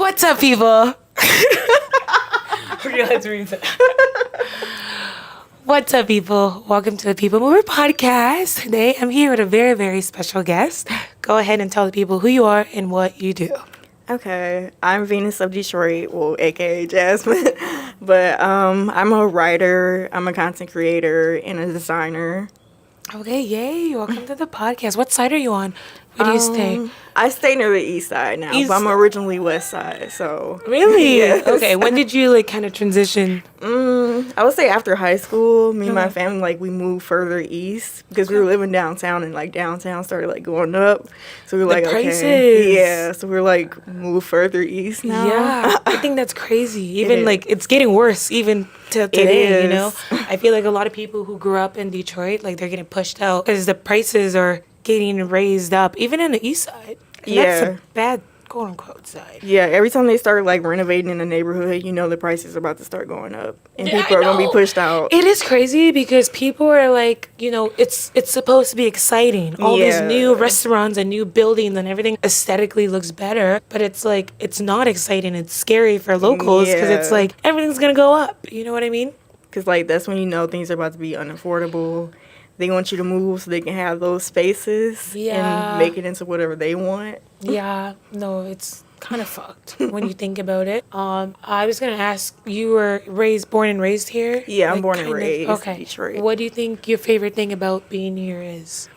What's up, people? Okay, let's read that. What's up, people? Welcome to the People Mover podcast. Today, I'm here with a very, very special guest. Go ahead and tell the people who you are and what you do. Okay, I'm Venus of Detroit, well, aka Jasmine. But I'm a writer, I'm a content creator, and a designer. Okay, yay. Welcome to the podcast. What side are you on? Where do you stay? I stay near the east side now, but I'm originally west side, so. Really? Yes. Okay, when did you kind of transition? I would say after high school, me and my family, we moved further east because we were living downtown, and downtown started going up. So we were The prices. okay. Yeah, so we're move further east now. Yeah, I think that's crazy. Even it's getting worse even till today, you know? I feel like a lot of people who grew up in Detroit, they're getting pushed out because the prices are getting raised up, even in the east side. And that's a bad quote unquote side. Yeah, every time they start renovating in the neighborhood, the price is about to start going up, and people are gonna be pushed out. It is crazy because people are it's supposed to be exciting. All these new restaurants and new buildings and everything aesthetically looks better, but it's it's not exciting. It's scary for locals because it's everything's gonna go up. You know what I mean? Because that's when things are about to be unaffordable. They want you to move so they can have those spaces and make it into whatever they want. Yeah, no, it's kind of fucked when you think about it. I was gonna ask, you were born and raised here? Yeah, I'm born and raised in Detroit. What do you think your favorite thing about being here is?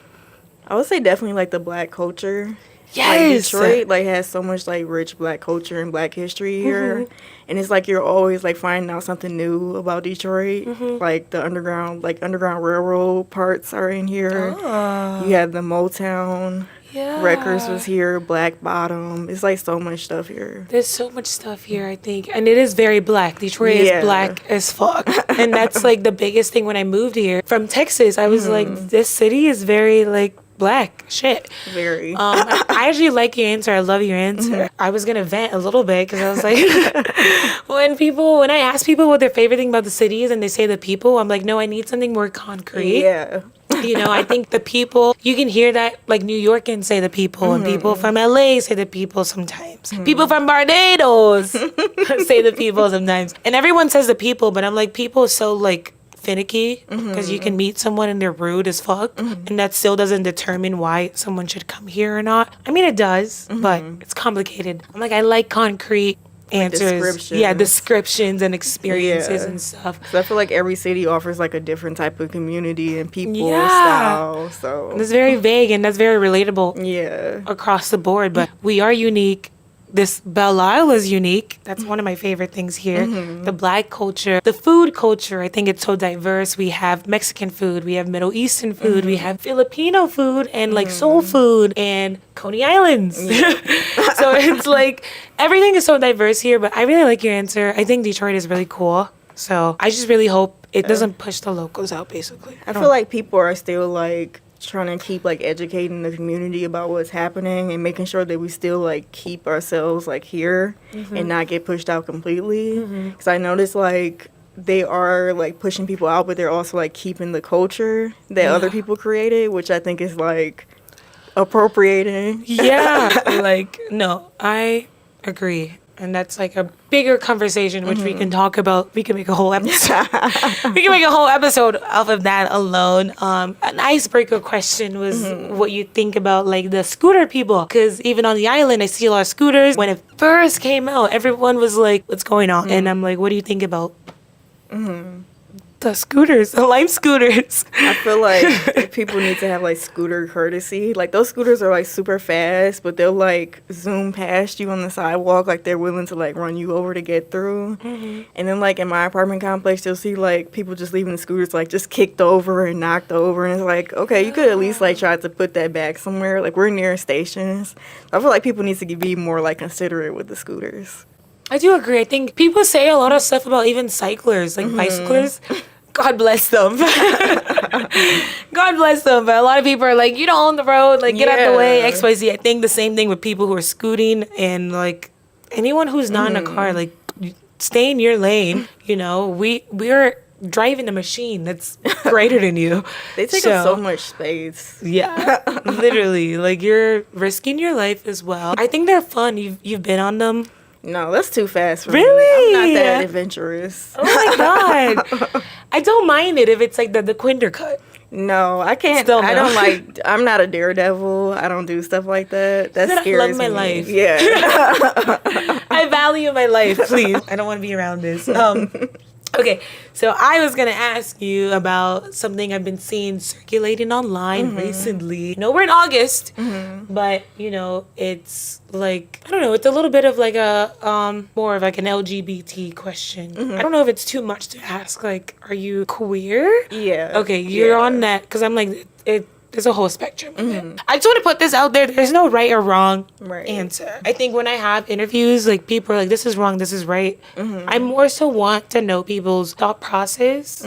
I would say definitely the Black culture. Yes, Detroit has so much rich Black culture and Black history here, and it's you're always finding out something new about Detroit. The underground railroad parts are in here. You have the Motown. Records was here, Black Bottom. It's so much stuff here. There's so much stuff here, I think. And it is very Black. Detroit is Black as fuck. And that's the biggest thing when I moved here. From Texas, I was this city is very Black shit. Very. I actually like your answer. I love your answer. I was gonna vent a little bit because I was when I ask people what their favorite thing about the city is and they say the people, I'm no, I need something more concrete. Yeah. I think the people, you can hear that New Yorkers say the people and people from LA say the people sometimes. People from Barbados say the people sometimes. And everyone says the people, but I'm people is so finicky because you can meet someone and they're rude as fuck and that still doesn't determine why someone should come here or not. I mean, it does, but it's complicated. I'm I like concrete answers. Descriptions and experiences and stuff. So I feel every city offers a different type of community and people style. So and it's very vague and that's very relatable across the board, but we are unique. This Belle Isle is unique. That's one of my favorite things here. The Black culture, the food culture, I think it's so diverse. We have Mexican food, we have Middle Eastern food, we have Filipino food and soul food and Coney Islands. So it's everything is so diverse here, but I really like your answer. I think Detroit is really cool. So I just really hope it doesn't push the locals out, basically. I feel people are still trying to keep educating the community about what's happening and making sure that we still keep ourselves here and not get pushed out completely. Because I noticed they are pushing people out, but they're also keeping the culture that other people created, which I think is appropriating. No, I agree. And that's a bigger conversation, which we can talk about. We can make a whole episode. We can make a whole episode off of that alone. An icebreaker question was what you think about the scooter people. Because even on the island, I see a lot of scooters. When it first came out, everyone was what's going on? And I'm what do you think about the scooters, the Lime scooters? I feel people need to have scooter courtesy. Those scooters are super fast, but they'll zoom past you on the sidewalk. They're willing to run you over to get through. And then in my apartment complex, you'll see people just leaving the scooters just kicked over and knocked over, and it's okay, you could at least try to put that back somewhere. We're near stations. I feel people need to be more considerate with the scooters. I do agree. I think people say a lot of stuff about even cyclers, bicyclers. God bless them. God bless them. But a lot of people are you don't own the road. Get out the way. XYZ. I think the same thing with people who are scooting and anyone who's not in a car. Stay in your lane. We're driving a machine that's greater than you. They take up so much space. Yeah, literally. You're risking your life as well. I think they're fun. You've been on them. No, that's too fast for me. Really? I'm not that adventurous. Oh my God. I don't mind it if it's like the Quinder cut. No, I can't. Still no. I don't like. I'm not a daredevil. I don't do stuff like that. That I scares love my me. life. Yeah. I value my life, please. I don't want to be around this. Okay, so I was going to ask you about something I've been seeing circulating online recently. You know, we're in August, but, you know, it's like, I don't know, it's a little bit of like a, more of like an LGBT question. I don't know if it's too much to ask, like, are you queer? Yeah. Okay, you're on that, because I'm like, there's a whole spectrum of it. I just want to put this out there. There's no right or wrong answer. I think when I have interviews, like people are like, this is wrong, this is right. I more so want to know people's thought processes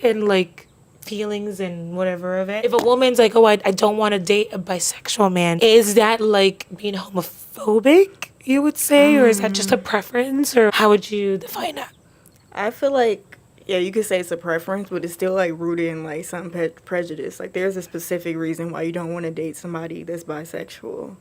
and like feelings and whatever of it. If a woman's like, oh, I don't want to date a bisexual man, is that like being homophobic, you would say? Or is that just a preference? Or how would you define that? I feel like, yeah, you could say it's a preference, but it's still like rooted in like some prejudice. Like there's a specific reason why you don't want to date somebody that's bisexual.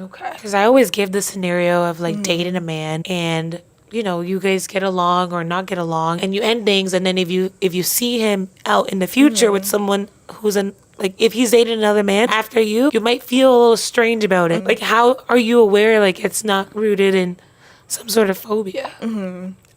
Okay. Because I always give the scenario of like dating a man and, you know, you guys get along or not get along and you end things. And then if you see him out in the future with someone who's like if he's dating another man after you might feel a little strange about it. Like how are you aware like it's not rooted in some sort of phobia?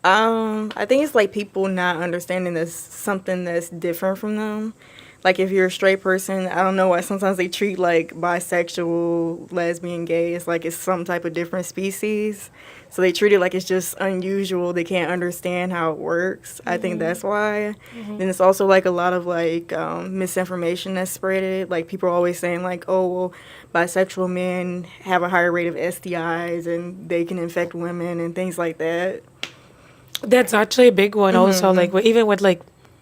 I think it's like people not understanding there's something that's different from them. Like if you're a straight person, I don't know why sometimes they treat like bisexual, lesbian, gay, it's like it's some type of different species. So they treat it like it's just unusual. They can't understand how it works. I think that's why. Then it's also like a lot of like misinformation that's spreaded. Like people are always saying like, oh, well, bisexual men have a higher rate of STIs and they can infect women and things like that. That's actually a big one also, like even with like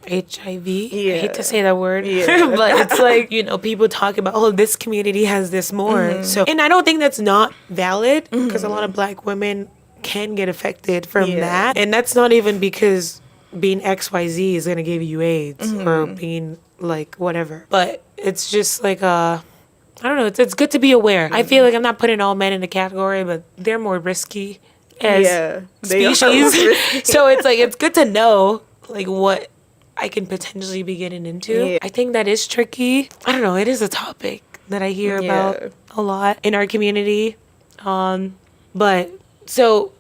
HIV. I hate to say that word, but it's like, you know, people talk about, oh, this community has this more. So, and I don't think that's not valid because a lot of Black women can get affected from that. And that's not even because being XYZ is going to give you AIDS or being like whatever. But it's just like I don't know, it's good to be aware. I feel like I'm not putting all men in the category, but they're more risky as species. So it's like it's good to know like what I can potentially be getting into. I think that is tricky. I don't know, it is a topic that I hear about a lot in our community. But so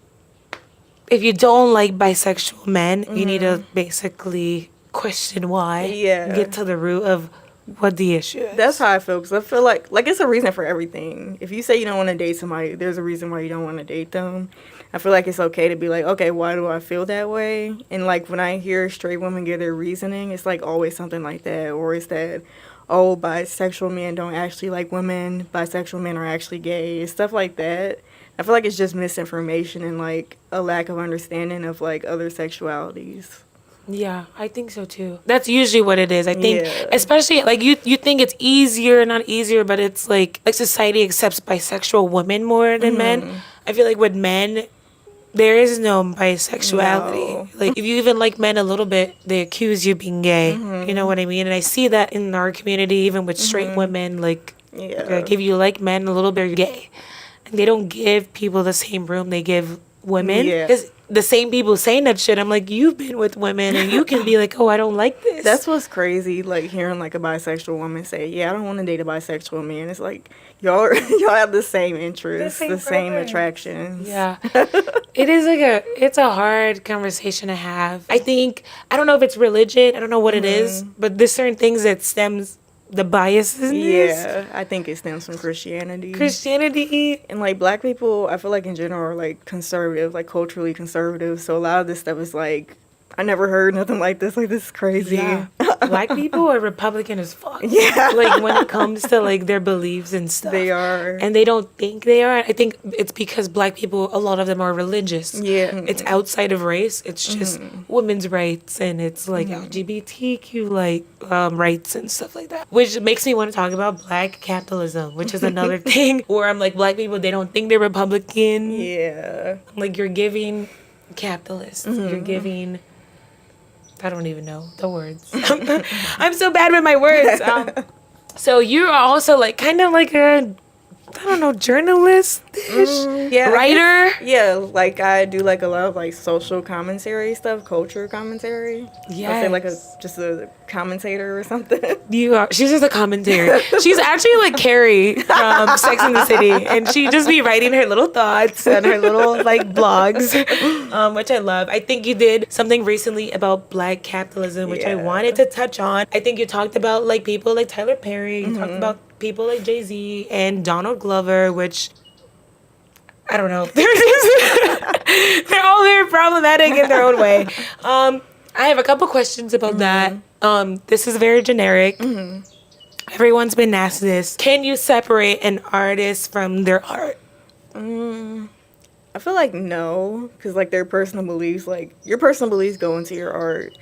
if you don't like bisexual men, you need to basically question why. Get to the root of what the issue is. That's how I feel, because I feel like it's a reason for everything. If you say you don't want to date somebody, there's a reason why you don't want to date them. I feel like it's okay to be like, okay, why do I feel that way? And like when I hear straight women give their reasoning, it's like always something like that. Or it's that, oh, bisexual men don't actually like women, bisexual men are actually gay, and stuff like that. I feel like it's just misinformation and like a lack of understanding of like other sexualities. Yeah, I think so too. That's usually what it is. I think, especially like you think it's easier, not easier, but it's like society accepts bisexual women more than men. I feel like with men, there is no bisexuality. No. Like if you even like men a little bit, they accuse you of being gay. You know what I mean? And I see that in our community, even with straight women. Like if you like men a little bit, you're gay. And they don't give people the same room they give women. Because the same people saying that shit, I'm like, you've been with women and you can be like, oh, I don't like this. That's what's crazy, like hearing like a bisexual woman say, yeah, I don't want to date a bisexual man. It's like y'all have the same interests, the same attractions. Yeah. It is like it's a hard conversation to have. I think, I don't know if it's religion, I don't know what it is, but there's certain things that stems the biases. Yeah, I think it stems from Christianity. And like Black people, I feel like in general are like conservative, like culturally conservative. So a lot of this stuff is like, I never heard nothing like this. Like, this is crazy. Yeah. Black people are Republican as fuck. Yeah. Like, when it comes to, like, their beliefs and stuff. They are. And they don't think they are. I think it's because Black people, a lot of them are religious. Yeah. It's outside of race. It's just women's rights and it's, like, LGBTQ, like, rights and stuff like that. Which makes me want to talk about Black capitalism, which is another thing where I'm like, Black people, they don't think they're Republican. Yeah. Like, you're giving capitalists. You're giving... I don't even know the words. I'm so bad with my words. So you are also like kind of like a I don't know, journalist, writer. Yeah, like I do like a lot of like social commentary stuff, culture commentary. Yeah, I'd say like just a commentator or something. She's just a commentator. She's actually like Carrie from Sex and the City, and she just be writing her little thoughts and her little like blogs, which I love. I think you did something recently about Black capitalism, which I wanted to touch on. I think you talked about like people like Tyler Perry. You talked about people like Jay-Z and Donald Glover, which I don't know. They're all very problematic in their own way. I have a couple questions about that. This is very generic. Everyone's been asked this. Can you separate an artist from their art? I feel like no, because like their personal beliefs, like your personal beliefs go into your art.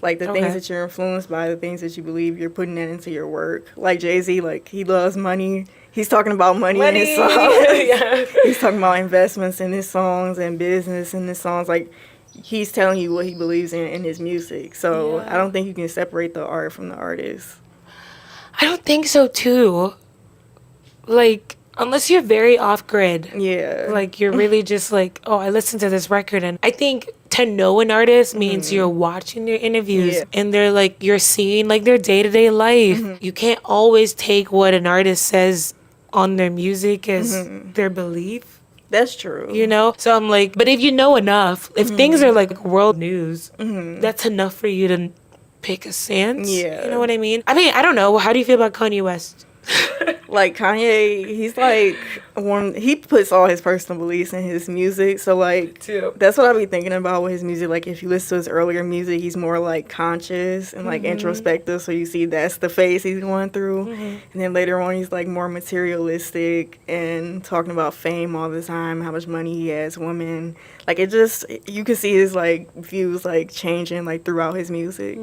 Like the things that you're influenced by, the things that you believe, you're putting that into your work. Like Jay-Z, like he loves money. He's talking about money in his songs. He's talking about investments in his songs and business in his songs. Like he's telling you what he believes in his music. So I don't think you can separate the art from the artist. I don't think so too. Like, unless you're very off grid. Yeah. Like you're really just like, oh, I listened to this record. And I think to know an artist means you're watching their interviews and they're like, you're seeing like their day-to-day life. You can't always take what an artist says on their music as their belief. That's true. You know? So I'm like, but if you know enough, if things are like world news, that's enough for you to pick a stance. Yeah. You know what I mean? I mean, I don't know. How do you feel about Kanye West? Like Kanye, he's like he puts all his personal beliefs in his music. So like that's what I be thinking about with his music. Like if you listen to his earlier music, he's more like conscious and like introspective. So you see that's the phase he's going through. And then later on, he's like more materialistic and talking about fame all the time, how much money he has, women. Like it just, you can see his like views like changing like throughout his music.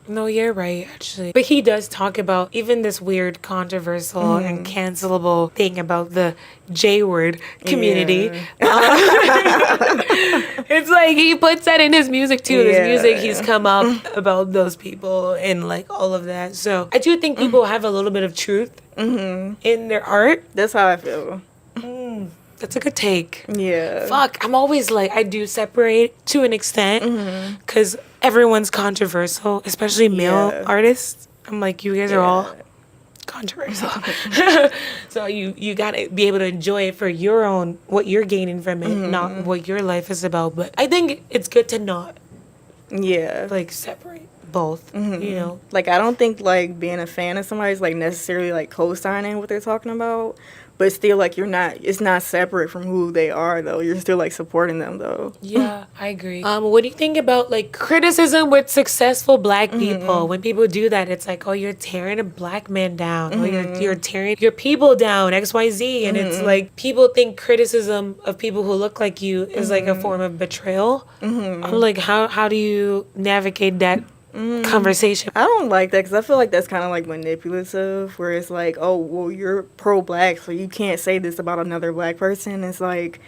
No, you're right, actually. But he does talk about even this weird, controversial, and cancelable thing about the J-word community. It's like he puts that in his music, too. His music, he's come up about those people and, like, all of that. So I do think people have a little bit of truth in their art. That's how I feel. That's a good take. Yeah. Fuck, I'm always like, I do separate to an extent because everyone's controversial, especially male artists. I'm like, you guys are all controversial. So you gotta be able to enjoy it for your own, what you're gaining from it, not what your life is about. But I think it's good to not like separate both, you know? Like, I don't think like being a fan of somebody is like necessarily like co-signing what they're talking about. But still, like, it's not separate from who they are, though. You're still, like, supporting them, though. Yeah, I agree. What do you think about, like, criticism with successful Black people? When people do that, it's like, oh, you're tearing a Black man down. Or you're tearing your people down, XYZ. And it's like, people think criticism of people who look like you is, like, a form of betrayal. I'm like, how do you navigate that conversation? I don't like that because I feel like that's kind of like manipulative, where it's like, oh, well, you're pro-Black, so you can't say this about another Black person. It's like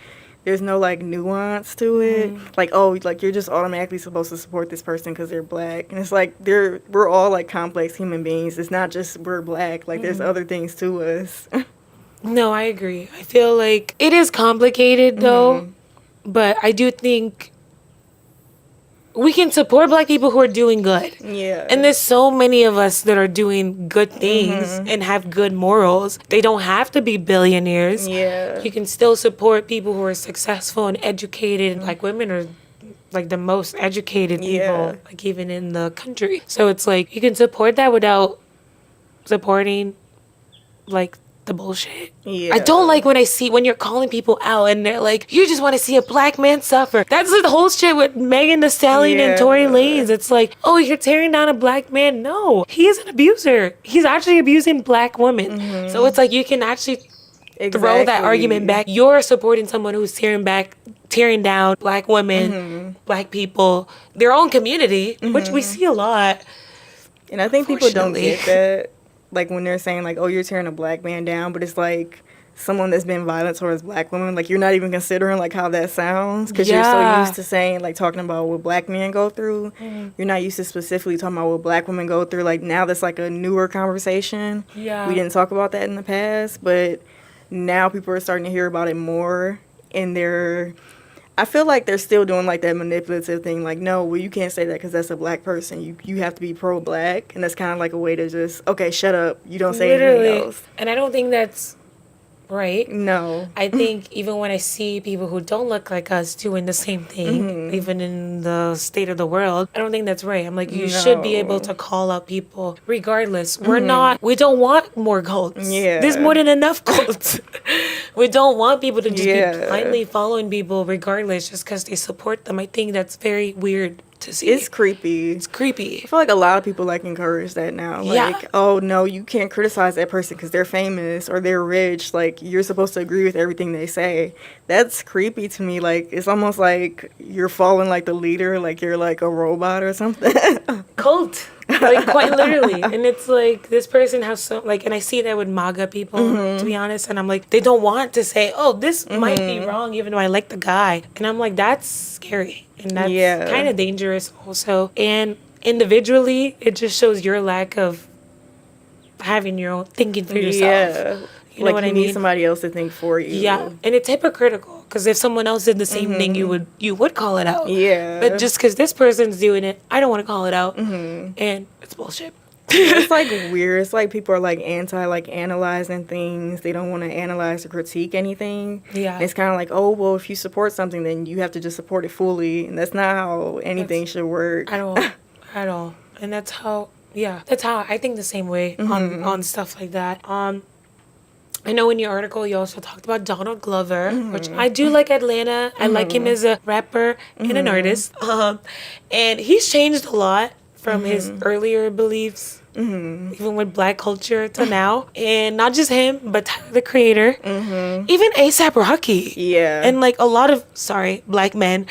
there's no like nuance to it. Like, oh, like you're just automatically supposed to support this person because they're Black, and it's like we're all like complex human beings. It's not just we're Black. Like there's other things to us. No, I agree. I feel like it is complicated though, but I do think we can support Black people who are doing good. Yeah. And there's so many of us that are doing good things and have good morals. They don't have to be billionaires. Yeah. You can still support people who are successful and educated. Like women are like the most educated people, like even in the country. So it's like you can support that without supporting like the bullshit. Yeah. I don't like when you're calling people out and they're like, you just want to see a Black man suffer. That's the whole shit with Megan Thee Stallion and Tory Lanez. It's like, oh, you're tearing down a Black man. No, he is an abuser. He's actually abusing Black women. So it's like you can actually throw that argument back. You're supporting someone who's tearing down Black women, Black people, their own community, which we see a lot. And I think people don't get that. Like when they're saying like, oh, you're tearing a Black man down, but it's like someone that's been violent towards Black women, like you're not even considering like how that sounds because you're so used to saying like talking about what Black men go through. You're not used to specifically talking about what Black women go through. Like now that's like a newer conversation. Yeah, we didn't talk about that in the past, but now people are starting to hear about it more, and I feel like they're still doing like that manipulative thing, like, no, well, you can't say that because that's a black person. You have to be pro-black, and that's kind of like a way to just, okay, shut up. You don't say anything else. And I don't think that's right. No. I think even when I see people who don't look like us doing the same thing, even in the state of the world, I don't think that's right. I'm like, you should be able to call out people regardless. We don't want more cults. Yeah. There's more than enough cults. We don't want people to just be blindly following people regardless just because they support them. I think that's very weird to see. It's creepy. It's creepy. I feel like a lot of people like encourage that now. Like, oh no, you can't criticize that person because they're famous or they're rich. Like, you're supposed to agree with everything they say. That's creepy to me. Like, it's almost like you're following like the leader, like you're like a robot or something. Cult. Like, quite literally. And it's like, this person has so, like, and I see that with MAGA people, to be honest, and I'm like, they don't want to say, oh, this might be wrong, even though I like the guy. And I'm like, that's scary. And that's kind of dangerous also. And individually, it just shows your lack of having your own thinking for yourself. Yeah. You know what I mean? You need somebody else to think for you. Yeah. And it's hypocritical. Because if someone else did the same thing, you would call it out. Yeah. But just because this person's doing it, I don't want to call it out. And it's bullshit. It's like weird. It's like people are like anti like analyzing things. They don't want to analyze or critique anything. Yeah. And it's kind of like, oh, well, if you support something, then you have to just support it fully. And that's not how anything should work. At all. At all. And that's how I think the same way on stuff like that. I know in your article you also talked about Donald Glover, which I do like Atlanta. I like him as a rapper and an artist. And he's changed a lot from his earlier beliefs, even with black culture to now. And not just him, but Tyler, the Creator, even A$AP Rocky. Yeah. And like a lot of, black men,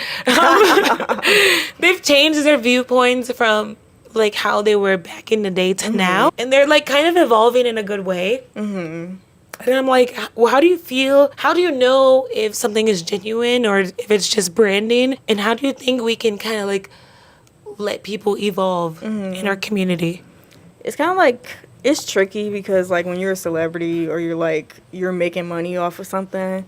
they've changed their viewpoints from like how they were back in the day to now. And they're like kind of evolving in a good way. And I'm like, well, how do you feel? How do you know if something is genuine or if it's just branding? And how do you think we can kind of like let people evolve in our community? It's kind of like, it's tricky because like when you're a celebrity or you're making money off of something,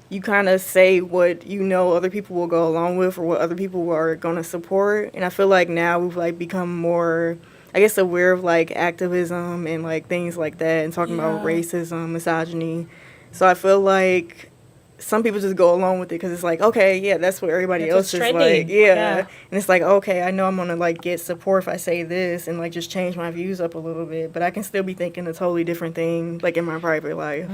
you kind of say what you know other people will go along with or what other people are going to support. And I feel like now we've like become more, I guess, aware of like activism and like things like that and talking about racism, misogyny. So I feel like some people just go along with it because it's like, okay, yeah, that's what everybody else is like. Yeah. And it's like, okay, I know I'm going to like get support if I say this and like just change my views up a little bit. But I can still be thinking a totally different thing like in my private life.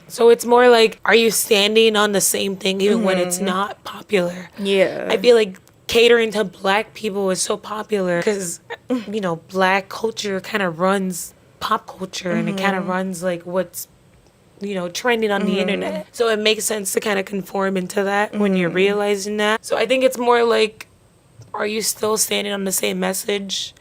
So it's more like, are you standing on the same thing even when it's not popular? Yeah. I feel like catering to black people is so popular because, you know, black culture kind of runs pop culture and it kind of runs like what's, you know, trending on the internet. So it makes sense to kind of conform into that when you're realizing that. So I think it's more like, are you still standing on the same message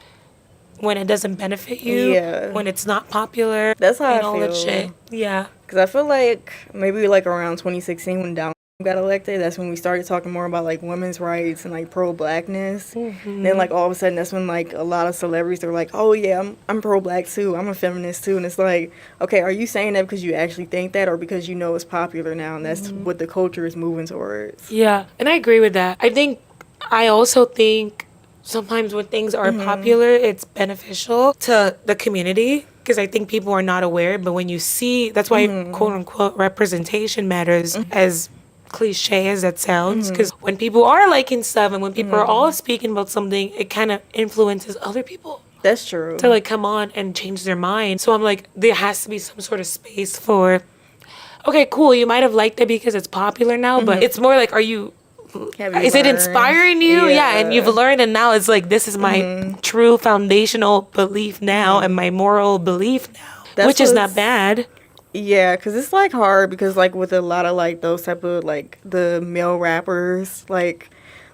when it doesn't benefit you? Yeah. When it's not popular? That's how and I all feel. that shit. Yeah. Because I feel like maybe like around 2016 when Donald got elected, that's when we started talking more about like women's rights and like pro-blackness. Then like all of a sudden that's when like a lot of celebrities are like, oh yeah, I'm pro-black too, I'm a feminist too. And it's like, okay, are you saying that because you actually think that or because you know it's popular now and that's what the culture is moving towards? Yeah, and I agree with that. I also think sometimes when things are popular, it's beneficial to the community because I think people are not aware. But when you see, that's why quote unquote representation matters, as cliche as that sounds, because when people are liking stuff and when people are all speaking about something, it kind of influences other people. That's true. To like come on and change their mind. So I'm like, there has to be some sort of space for, okay, cool, you might have liked it because it's popular now, but it's more like, is it inspiring you? Yeah, and you've learned, and now it's like, this is my true foundational belief now and my moral belief now, which is not bad. Yeah, because it's like hard because like with a lot of like those type of like the male rappers, like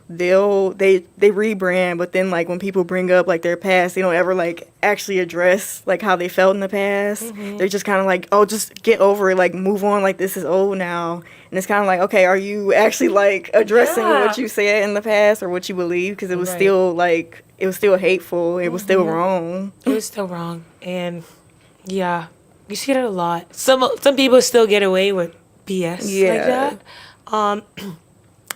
they rebrand, but then like when people bring up like their past, they don't ever like actually address like how they felt in the past. They're just kind of like, oh, just get over it, like move on, like this is old now. And it's kind of like, okay, are you actually like addressing what you said in the past or what you believe? Because it was still like, it was still hateful, it was still wrong. It was still wrong. And yeah, You see that a lot. Some people still get away with BS like that.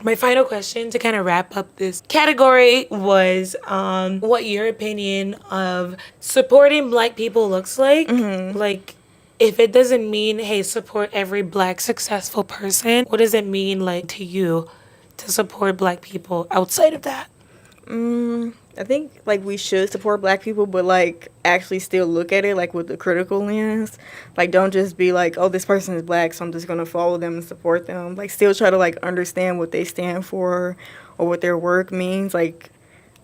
My final question to kind of wrap up this category was what your opinion of supporting Black people looks like. Like, if it doesn't mean, hey, support every Black successful person, what does it mean, like, to you to support Black people outside of that? I think, like, we should support Black people, but, like, actually still look at it, like, with the critical lens. Like, don't just be like, oh, this person is Black, so I'm just going to follow them and support them. Like, still try to, like, understand what they stand for or what their work means. Like,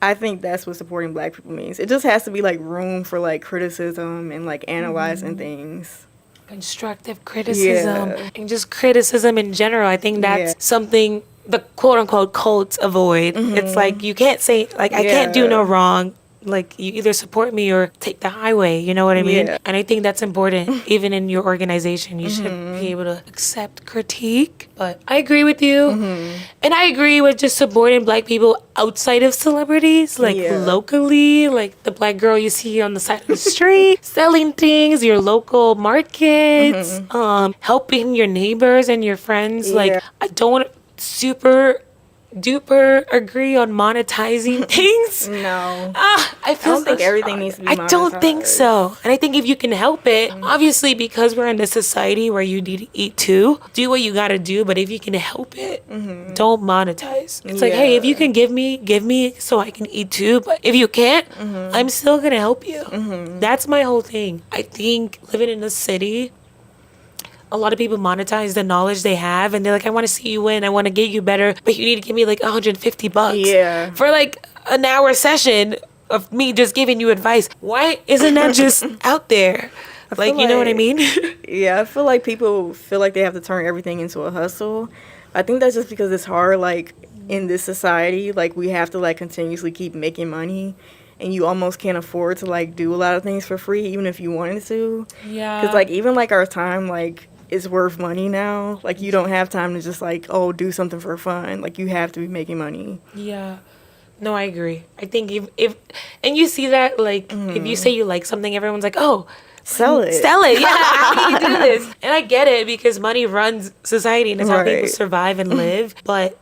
I think that's what supporting Black people means. It just has to be, like, room for, like, criticism and, like, analyzing things. Constructive criticism and just criticism in general. I think that's something the quote-unquote cults avoid. It's like, you can't say, like, I can't do no wrong. Like, you either support me or take the highway, you know what I mean? And I think that's important. Even in your organization, you should be able to accept critique. But I agree with you. And I agree with just supporting Black people outside of celebrities, like locally, like the Black girl you see on the side of the street, selling things, your local markets, helping your neighbors and your friends. Like, I don't super duper agree on monetizing things. No. I don't think everything needs to be monetized. I don't think so. And I think if you can help it, obviously, because we're in a society where you need to eat too, do what you gotta do. But if you can help it, don't monetize. It's like, hey, if you can give me so I can eat too. But if you can't, I'm still gonna help you. That's my whole thing. I think living in a city, a lot of people monetize the knowledge they have, and they're like, I want to see you win, I want to get you better, but you need to give me like $150 for like an hour session of me just giving you advice. Why isn't that just out there? Like, you know what I mean? I feel like people feel like they have to turn everything into a hustle. I think that's just because it's hard, like, in this society, like, we have to, like, continuously keep making money, and you almost can't afford to, like, do a lot of things for free, even if you wanted to. Because, like, even, like, our time, like, is worth money now. Like, you don't have time to just, like, oh, do something for fun. Like, you have to be making money. No, I agree. I think if and you see that, like, if you say you like something, everyone's like, oh, sell it. How do you do this? And I get it, because money runs society and it's how people survive and live. But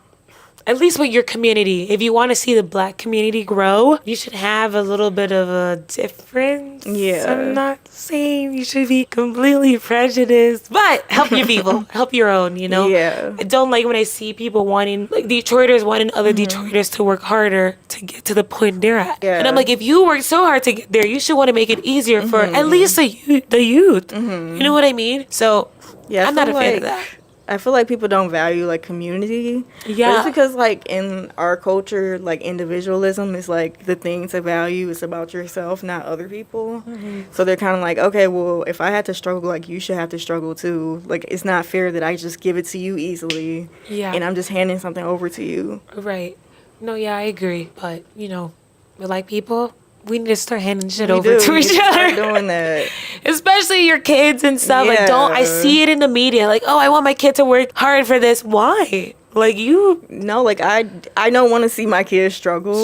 at least with your community, if you want to see the Black community grow, you should have a little bit of a difference. I'm not saying you should be completely prejudiced, but help your people, help your own, you know? I don't like when I see people wanting, like, Detroiters wanting other Detroiters to work harder to get to the point they're at. And I'm like, if you work so hard to get there, you should want to make it easier for at least the youth. You know what I mean? So I'm not a fan of that. I feel like people don't value, like, community. But it's because, like, in our culture, like, individualism is, like, the thing to value. It's about yourself, not other people. So they're kind of like, okay, well, if I had to struggle, like, you should have to struggle too. Like, it's not fair that I just give it to you easily. And I'm just handing something over to you. No, I agree. But, you know, we're like people. We need to start handing shit over to each other. Start doing that. Especially your kids and stuff. Like, I see it in the media. Like, oh, I want my kid to work hard for this. Why? Like, you... No, like, I don't want to see my kids struggle.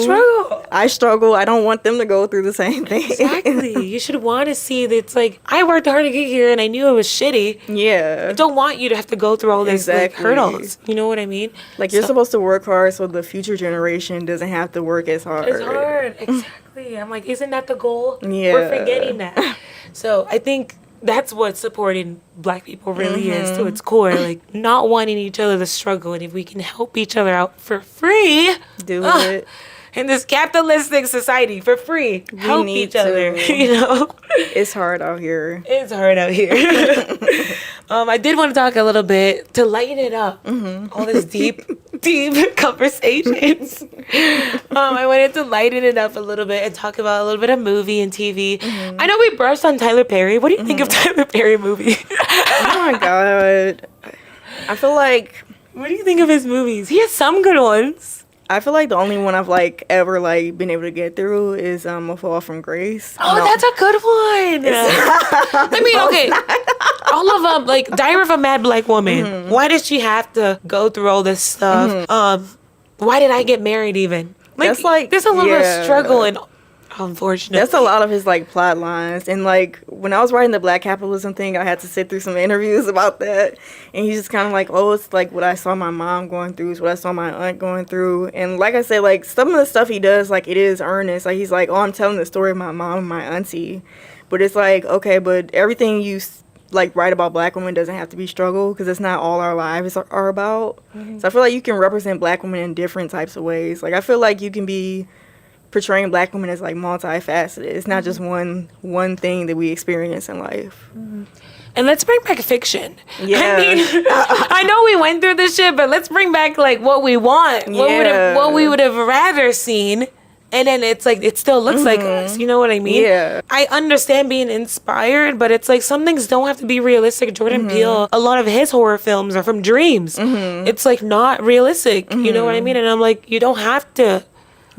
I struggle. I don't want them to go through the same thing. Exactly. You should want to see that it's like, I worked hard to get here and I knew it was shitty. I don't want you to have to go through all these like, hurdles. You know what I mean? Like, you're supposed to work hard so the future generation doesn't have to work as hard. It's hard. Exactly. I'm like, isn't that the goal? We're forgetting that. So I think that's what supporting Black people really is to its core. Like, not wanting each other to struggle. And if we can help each other out for free, do it. In this capitalistic society, for free, help each other. You know? It's hard out here. I did want to talk a little bit to lighten it up. All this deep conversations. I wanted to lighten it up a little bit and talk about a little bit of movie and TV. I know we brushed on Tyler Perry. What do you think of Tyler Perry movie? Oh my God. I feel like... What do you think of his movies? He has some good ones. I feel like the only one I've, like, ever, like, been able to get through is A Fall from Grace. Oh, that's a good one. I mean, okay. All of them, like, Diary of a Mad Black Woman. Why did she have to go through all this stuff? Why did I get married even? Like, that's like, there's a little bit of struggle in Unfortunately. That's a lot of his like plot lines. And like when I was writing the Black capitalism thing, I had to sit through some interviews about that. And he's just kind of like, oh, it's like what I saw my mom going through, it's what I saw my aunt going through. And like I said, like some of the stuff he does, like it is earnest. Like he's like, oh, I'm telling the story of my mom and my auntie. But it's like, okay, but everything you like write about Black women doesn't have to be struggle, because it's not all our lives are about. So I feel like you can represent Black women in different types of ways. Like I feel like you can be portraying Black women as like multifaceted. It's not just one thing that we experience in life. And let's bring back fiction. Yeah. I mean, I know we went through this shit, but let's bring back like what we want. What we would have rather seen. And then it's like, it still looks like us. You know what I mean? Yeah. I understand being inspired, but it's like some things don't have to be realistic. Jordan Peele, a lot of his horror films are from dreams. It's like not realistic. You know what I mean? And I'm like, you don't have to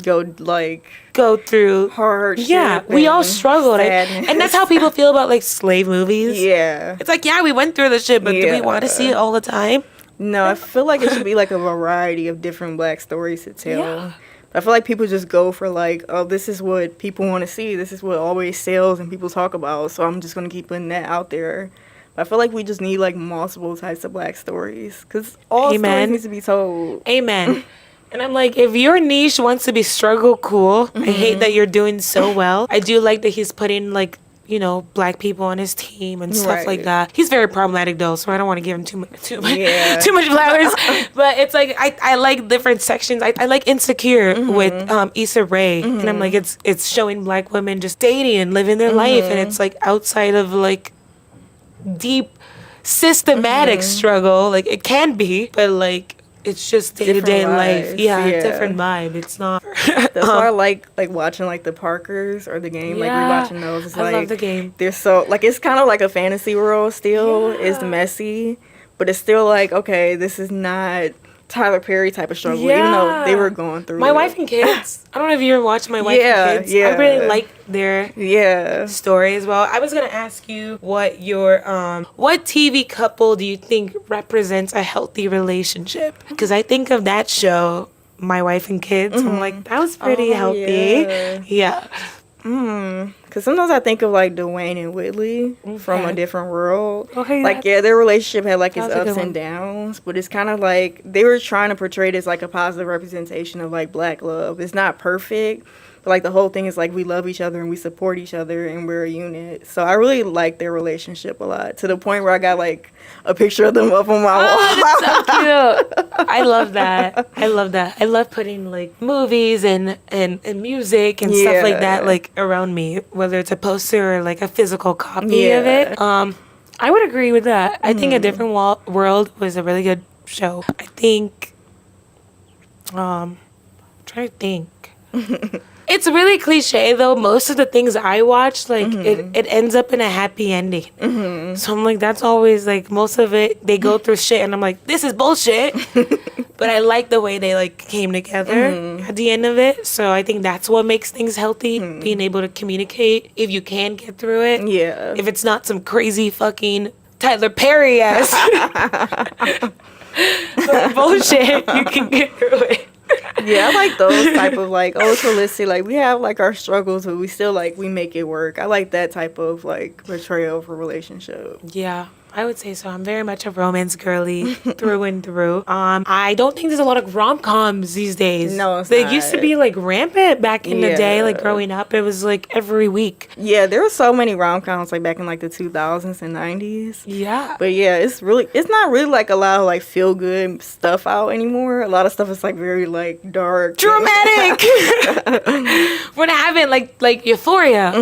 go through hardship. Yeah, we all struggled. And that's how people feel about like slave movies. Yeah. It's like, yeah, we went through this shit, but do we want to see it all the time? No, I feel like it should be like a variety of different Black stories to tell. Yeah. I feel like people just go for like, oh, this is what people want to see. This is what always sells and people talk about. So I'm just going to keep putting that out there. But I feel like we just need like multiple types of Black stories, because all stories need to be told. Amen. And I'm like, if your niche wants to be struggle cool, I hate that you're doing so well. I do like that he's putting like, you know, Black people on his team and stuff like that. He's very problematic though, so I don't want to give him too much flowers. But it's like I like different sections. I like Insecure with Issa Rae, and I'm like, it's showing Black women just dating and living their life, and it's like outside of like deep systematic struggle. Like it can be, but like it's just day-to-day life. Yeah, different vibe. It's not. That's why I like watching like the Parkers or the game. Like rewatching those. It's I like, love the game. They're so like, it's kind of like a fantasy world still. It's messy, but it's still like, okay, this is not Tyler Perry type of struggle, even though they were going through My Wife and Kids. I don't know if you ever watched My Wife and Kids. I really like their story as well. I was gonna ask you what your what TV couple do you think represents a healthy relationship? Because I think of that show, My Wife and Kids. I'm like, that was pretty healthy. Yeah. Because sometimes I think of like Dwayne and Whitley from A Different World. Like, their relationship had like its ups and downs, but it's kind of like they were trying to portray it as like a positive representation of like Black love. It's not perfect, but like the whole thing is like we love each other and we support each other and we're a unit. So I really like their relationship a lot, to the point where I got like a picture of them up on my wall. That's so cute. I love that. I love putting like movies and music and stuff like that like around me, whether it's a poster or like a physical copy of it. I would agree with that. I think A Different World was a really good show. I think I'm trying to think. It's really cliche though. Most of the things I watch, like it ends up in a happy ending. So I'm like, that's always like, most of it, they go through shit and I'm like, this is bullshit. But I like the way they like came together at the end of it. So I think that's what makes things healthy, being able to communicate if you can get through it. Yeah. If it's not some crazy fucking Tyler Perry ass bullshit, you can get through it. Yeah, I like those type of like, oh, it's realistic. Like we have like our struggles, but we still like, we make it work. I like that type of like portrayal for relationship. Yeah, I would say so. I'm very much a romance girly through and through. I don't think there's a lot of rom-coms these days. No, it's they not. used to be like rampant back in the day, like growing up. It was like every week. Yeah, there were so many rom-coms like back in like the 2000s and 90s. Yeah. But yeah, it's not really like a lot of like feel-good stuff out anymore. A lot of stuff is like very like dark, dramatic. We're not having like Euphoria.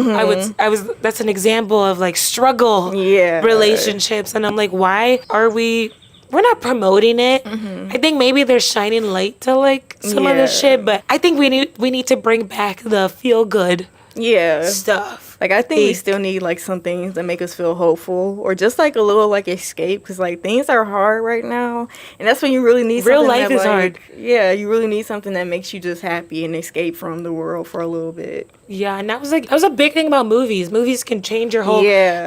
That's an example of like struggle relationships. And I'm like, why are we're not promoting it. I think maybe they're shining light to like some of this shit, but I think we need to bring back the feel good stuff. Like I think we still need like some things that make us feel hopeful, or just like a little like escape, because like things are hard right now, and that's when you really need real life is hard. Yeah, you really need something that makes you just happy and escape from the world for a little bit. Yeah, and that was a big thing about movies. Movies can change your whole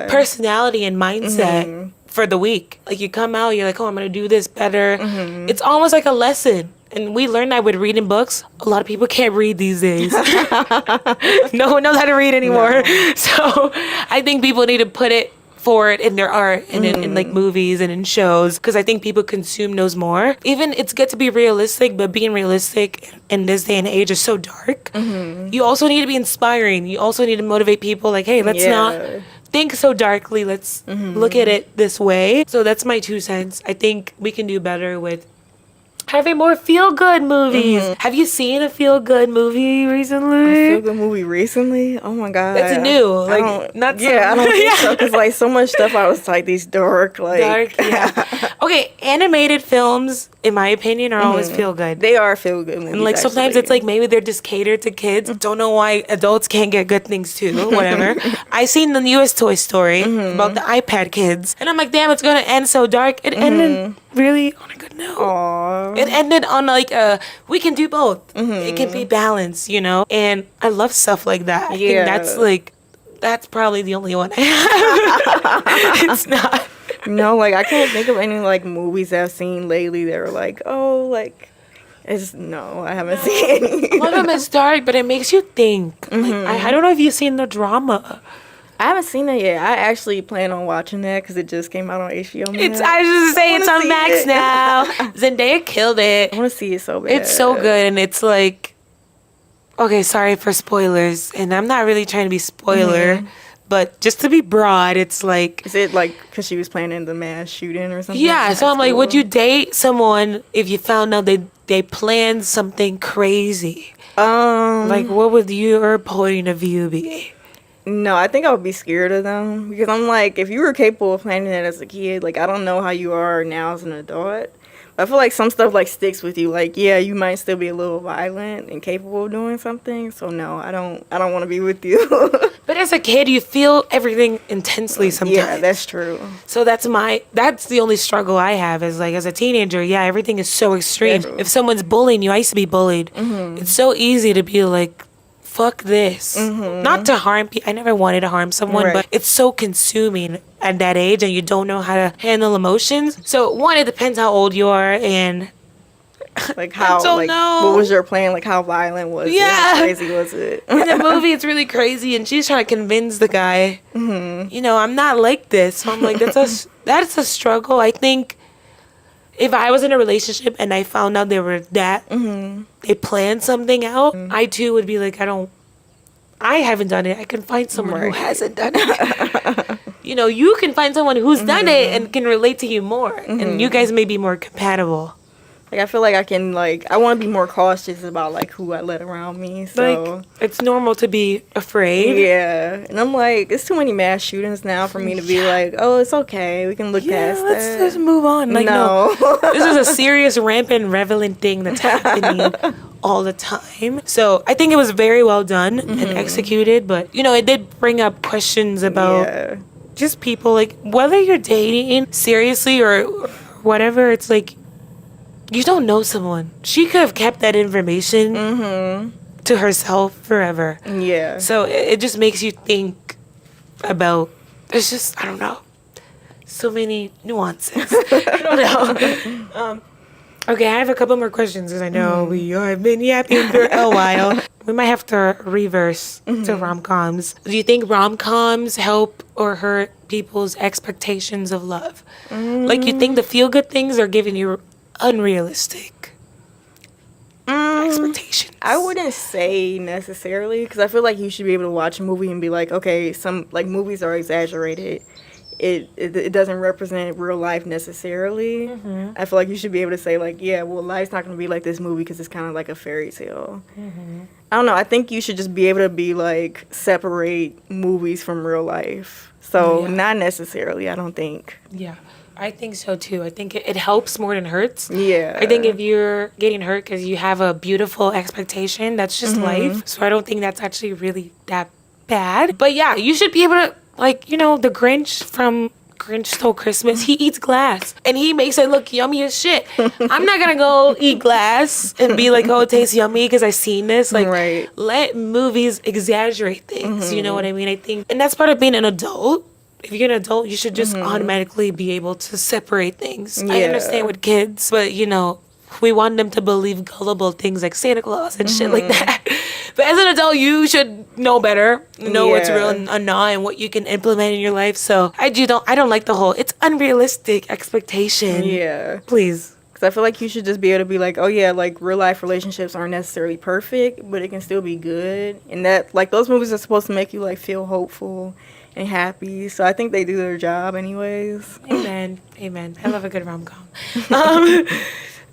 personality and mindset for the week. Like you come out, you're like, oh, I'm gonna do this better. It's almost like a lesson. And we learned that with reading books. A lot of people can't read these days. No one knows how to read anymore. No. So I think people need to put it forward in their art and in like movies and in shows, because I think people consume those more. Even it's good to be realistic, but being realistic in this day and age is so dark. You also need to be inspiring. You also need to motivate people like, hey, let's not think so darkly. Let's look at it this way. So that's my 2 cents. I think we can do better with having more feel-good movies. Have you seen a feel-good movie recently? A feel-good movie recently? Oh my god, it's new. Like not so, I don't think so, because like so much stuff I was like these dark. Okay, animated films, in my opinion, are always feel-good. They are feel-good movies. And like sometimes it's like maybe they're just catered to kids. Don't know why adults can't get good things too. Whatever. I seen the newest Toy Story about the iPad kids, and I'm like, damn, it's gonna end so dark. It ended really on a good note. Aww. It ended on like we can do both. It can be balanced, you know. And I love stuff like that. I think that's probably the only one I have. It's not. No, like I can't think of any like movies I've seen lately that are like, oh, like I haven't seen any. One of them is dark, but it makes you think. Like, I don't know if you've seen the drama. I haven't seen that yet. I actually plan on watching that because it just came out on HBO Max. I was just saying it's on Max now. Zendaya killed it. I want to see it so bad. It's so good, and it's like, okay, sorry for spoilers, and I'm not really trying to be spoiler, but just to be broad, it's like, is it like because she was planning the mass shooting or something? Yeah, so I'm like, would you date someone if you found out they planned something crazy? Like, what would your point of view be? No, I think I would be scared of them, because I'm like, if you were capable of planning that as a kid, like I don't know how you are now as an adult. I feel like some stuff like sticks with you. Like, yeah, you might still be a little violent and capable of doing something. So no, I don't want to be with you. But as a kid, you feel everything intensely sometimes. Yeah, that's true. So that's the only struggle I have is like as a teenager, everything is so extreme. If someone's bullying you, I used to be bullied. It's so easy to be like, fuck this. Not to harm people. I never wanted to harm someone, but it's so consuming at that age, and you don't know how to handle emotions. So one, it depends how old you are, and like how what was your plan? Like how violent was it? How crazy was it? In the movie, it's really crazy, and she's trying to convince the guy, you know, I'm not like this. So I'm like, that's a struggle. I think if I was in a relationship and I found out they were they planned something out, I too would be like, I haven't done it. I can find someone who hasn't done it. You know, you can find someone who's done it and can relate to you more. And you guys may be more compatible. Like, I feel like I want to be more cautious about, like, who I let around me, so. Like, it's normal to be afraid. Yeah. And I'm like, it's too many mass shootings now for me to be like, oh, it's okay. We can look past that. Let's move on. Like, no. This is a serious, rampant, relevant thing that's happening all the time. So, I think it was very well done and executed, but, you know, it did bring up questions about just people, like, whether you're dating seriously or whatever, it's like, you don't know someone. She could have kept that information to herself forever. Yeah. So it just makes you think about, there's just, I don't know, so many nuances. I don't know. Okay, I have a couple more questions because I know we have been yapping for a while. We might have to reverse to rom-coms. Do you think rom-coms help or hurt people's expectations of love? Like, you think the feel-good things are giving you unrealistic expectations? I wouldn't say necessarily, because I feel like you should be able to watch a movie and be like, okay, some like movies are exaggerated. It doesn't represent real life necessarily. I feel like you should be able to say like, yeah, well, life's not going to be like this movie because it's kind of like a fairy tale. I don't know. I think you should just be able to be like separate movies from real life. So not necessarily, I don't think. Yeah. I think so too. I think it helps more than hurts. Yeah. I think if you're getting hurt because you have a beautiful expectation, that's just life. So I don't think that's actually really that bad. But yeah, you should be able to, like, you know, the Grinch from Grinch Stole Christmas, he eats glass and he makes it look yummy as shit. I'm not gonna go eat glass and be like, oh, it tastes yummy because I seen this. Like, let movies exaggerate things. You know what I mean? I think, and that's part of being an adult. If you're an adult, you should just automatically be able to separate things. I understand with kids, but, you know, we want them to believe gullible things like Santa Claus and shit like that. But as an adult, you should know better, know what's real and not, and what you can implement in your life. So I don't like the whole, it's unrealistic expectation. Yeah. Please. Because I feel like you should just be able to be like, oh yeah, like real life relationships aren't necessarily perfect, but it can still be good. And that, like, those movies are supposed to make you like feel hopeful and happy. So I think they do their job anyways. Amen. I love a good rom-com.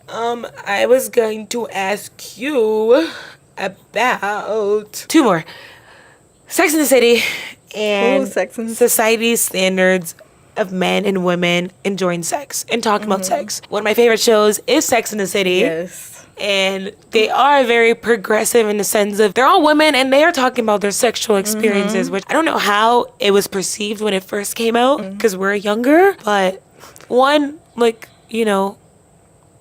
I was going to ask you about 2 more. Sex and the City and society's standards of men and women enjoying sex and talking about sex. One of my favorite shows is Sex and the City. Yes. And they are very progressive in the sense of they're all women and they are talking about their sexual experiences, which I don't know how it was perceived when it first came out because we're younger. But one, like, you know,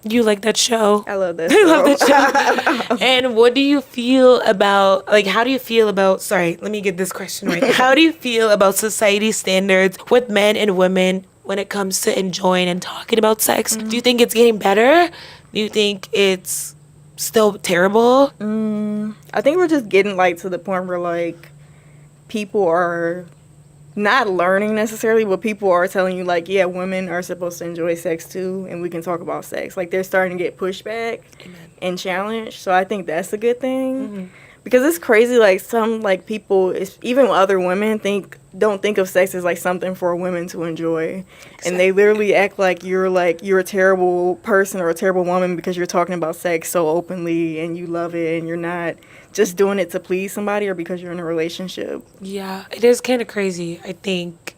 you like that show. I love that show. I love that show. And what do you feel about, like, how do you feel about, sorry, let me get this question right. How do you feel about society standards with men and women when it comes to enjoying and talking about sex? Do you think it's getting better? Do you think it's still terrible? I think we're just getting, like, to the point where, like, people are not learning necessarily, but people are telling you, like, yeah, women are supposed to enjoy sex too, and we can talk about sex. Like, they're starting to get pushback and challenged. So I think that's a good thing. Because it's crazy, like, some, like, people, even other women don't think of sex as, like, something for women to enjoy. Exactly. And they literally act like you're a terrible person or a terrible woman because you're talking about sex so openly and you love it and you're not just doing it to please somebody or because you're in a relationship. Yeah, it is kind of crazy. I think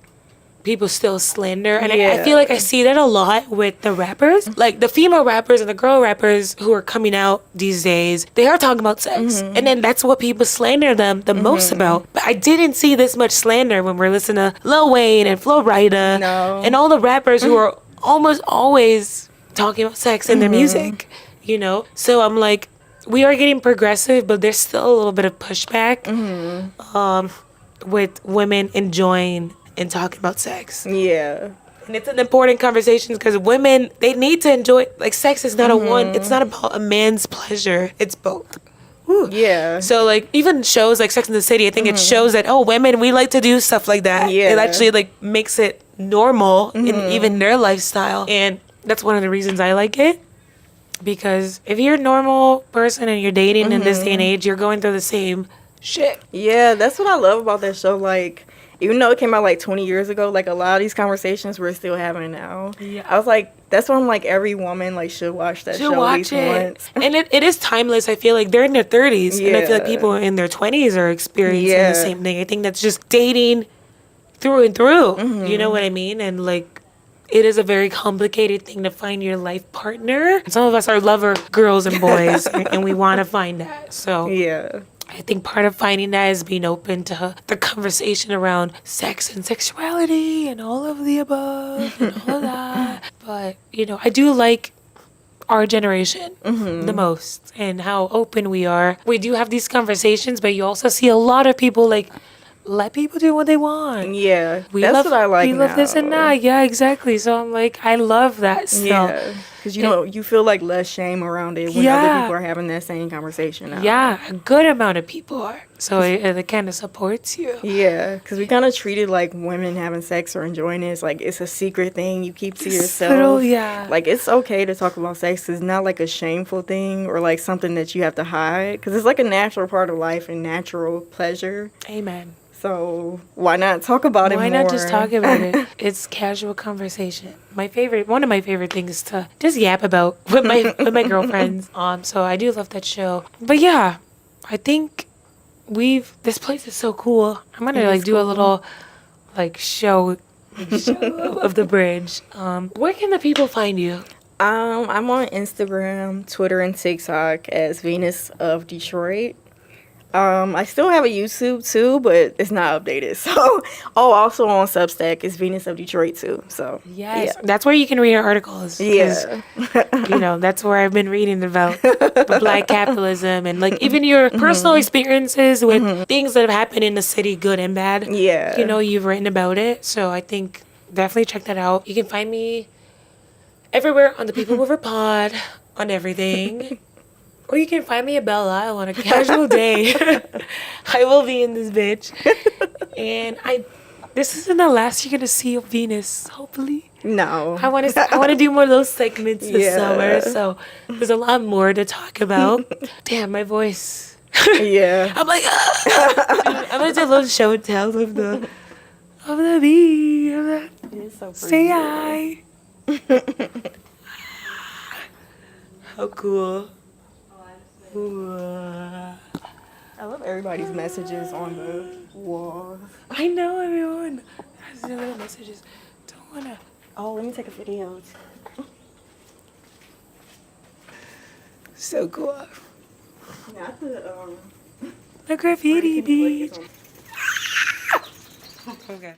people still slander. And I feel like I see that a lot with the rappers. Like, the female rappers and the girl rappers who are coming out these days, they are talking about sex. And then that's what people slander them the most about. But I didn't see this much slander when we're listening to Lil Wayne and Flo Rida and all the rappers who are almost always talking about sex in their music, you know? So I'm like, we are getting progressive, but there's still a little bit of pushback with women enjoying and talking about sex. Yeah. And it's an important conversation because women, they need to enjoy, like, sex is not it's not about a man's pleasure. It's both. Ooh. Yeah. So, like, even shows like Sex and the City, I think it shows that, oh, women, we like to do stuff like that. Yeah. It actually, like, makes it normal in even their lifestyle. And that's one of the reasons I like it. Because if you're a normal person and you're dating in this day and age, you're going through the same shit. Yeah, that's what I love about that show. Like, even though it came out like 20 years ago, like, a lot of these conversations we're still having now. Yeah. I was like, that's why I'm like, every woman, like, should watch that show at least once. And it is timeless. I feel like they're in their 30s. Yeah. And I feel like people in their 20s are experiencing the same thing. I think that's just dating through and through. You know what I mean? And, like, it is a very complicated thing to find your life partner. Some of us are lover girls and boys, and we want to find that. So yeah, I think part of finding that is being open to the conversation around sex and sexuality and all of the above and all of that. But, you know, I do like our generation the most and how open we are. We do have these conversations, but you also see a lot of people, like, let people do what they want. Yeah, that's what I like. We love this and that. Yeah, exactly. So I'm like, I love that stuff. Yeah, because you know, you feel like less shame around it when other people are having that same conversation now. Yeah, a good amount of people are. So it kind of supports you. Yeah, because we kind of treat it like women having sex or enjoying it. It's like it's a secret thing you keep to yourself. Like, it's okay to talk about sex. It's not like a shameful thing or like something that you have to hide. Because it's like a natural part of life and natural pleasure. Amen. So why not talk about it more? Why not just talk about it? It's casual conversation. One of my favorite things to just yap about with my girlfriends. So I do love that show. But yeah, I think this place is so cool. I'm gonna like do a little like show of the bridge. Where can the people find you? I'm on Instagram, Twitter, and TikTok as Venus of Detroit. I still have a YouTube too, but it's not updated. So, also on Substack is Venus of Detroit too. So, yes, that's where you can read our articles. Yeah, you know, that's where I've been reading about the Black capitalism and like even your personal experiences with things that have happened in the city, good and bad. Yeah, you know, you've written about it. So I think definitely check that out. You can find me everywhere on the People Mover Pod, on everything. Or you can find me at Belle Isle on a casual day. I will be in this bitch. And this isn't the last you're gonna see of Venus, hopefully. No. I want to do more of those segments this summer, so there's a lot more to talk about. Damn, my voice. Yeah. I'm like, I'm gonna do a little show and tell of the bee. It's so Say hi. How cool. Ooh. I love everybody's messages on the wall. I know everyone has their little messages. Don't wanna. Oh, let me take a video. So cool. Not the The graffiti beach. Okay.